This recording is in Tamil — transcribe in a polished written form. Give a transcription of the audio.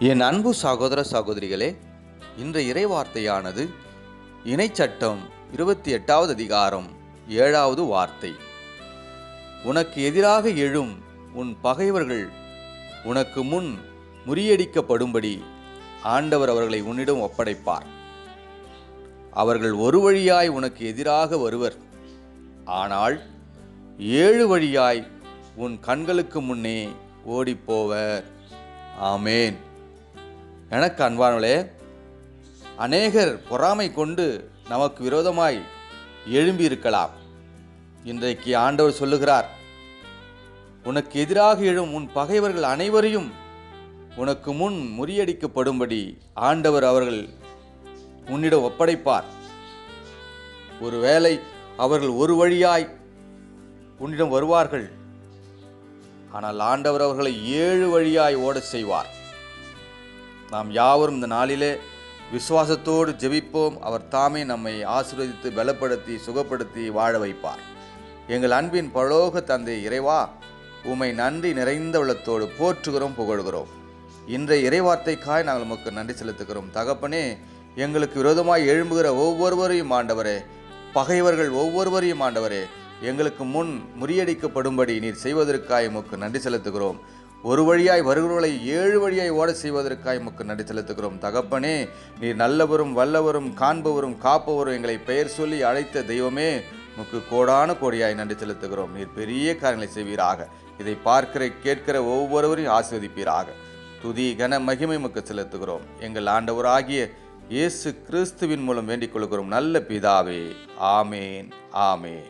என் அன்பு சகோதர சகோதரிகளே, இன்றைய இறைவார்த்தையானது இணைச்சட்டம் 28வது அதிகாரம் 7வது வார்த்தை. உனக்கு எதிராக எழும் உன் பகைவர்கள் உனக்கு முன் முறியடிக்கப்படும்படி ஆண்டவர் அவர்களை உன்னிடம் ஒப்படைப்பார். அவர்கள் ஒரு வழியாய் உனக்கு எதிராக வருவர், ஆனால் 7 வழியாய் உன் கண்களுக்கு முன்னே ஓடிப்போவர். ஆமேன். எனக்கு அன்பானவர்களே, அநேகர் பொறாமை கொண்டு நமக்கு விரோதமாய் எழும்பியிருக்கலாம். இன்றைக்கு ஆண்டவர் சொல்லுகிறார், உனக்கு எதிராக எழும் உன் பகைவர்கள் அனைவரையும் உனக்கு முன் முறியடிக்கப்படும்படி ஆண்டவர் அவர்கள் உன்னிடம் ஒப்படைப்பார். ஒருவேளை அவர்கள் ஒரு வழியாய் உன்னிடம் வருவார்கள், ஆனால் ஆண்டவர் அவர்களை 7 வழியாய் ஓட செய்வார். நாம் யாவரும் இந்த நாளிலே விசுவாசத்தோடு ஜெபிப்போம். அவர் தாமே நம்மை ஆசீர்வதித்து பலப்படுத்தி சுகப்படுத்தி வாழ வைப்பார். எங்கள் அன்பின் பரலோக தந்தை இறைவா, உம்மை நன்றி நிறைந்த உள்ளத்தோடு போற்றுகிறோம், புகழ்கிறோம். இன்றைய இறைவார்த்தைக்காய் நாங்கள் உமக்கு நன்றி செலுத்துகிறோம். தகப்பனே, எங்களுக்கு விரோதமாய் எழும்புகிற ஒவ்வொருவரையும் ஆண்டவரே, பகைவர்கள் ஒவ்வொருவரையும் ஆண்டவரே, எங்களுக்கு முன் முறியடிக்கப்படும்படி நீர் செய்வதற்காய் உமக்கு நன்றி செலுத்துகிறோம். ஒரு வழியாய் வருகிறவர்களை 7 வழியாய் ஓட செய்வதற்காக உமக்கு நன்றி செலுத்துகிறோம். தகப்பனே, நீர் நல்லவரும் வல்லவரும் காண்பவரும் காப்பவரும் எங்களை பெயர் சொல்லி அழைத்த தெய்வமே, உமக்கு கோடான கோடியாய் நன்றி செலுத்துகிறோம். நீர் பெரிய காரியங்களை செய்வீராக. இதை பார்க்கிற கேட்கிற ஒவ்வொருவரையும் ஆசீர்வதிப்பீராக. துதி கன மகிமை உமக்கு செலுத்துகிறோம். எங்கள் ஆண்டவராகிய இயேசு கிறிஸ்துவின் மூலம் வேண்டிக் கொள்கிறோம் நல்ல பிதாவே. ஆமேன், ஆமேன்.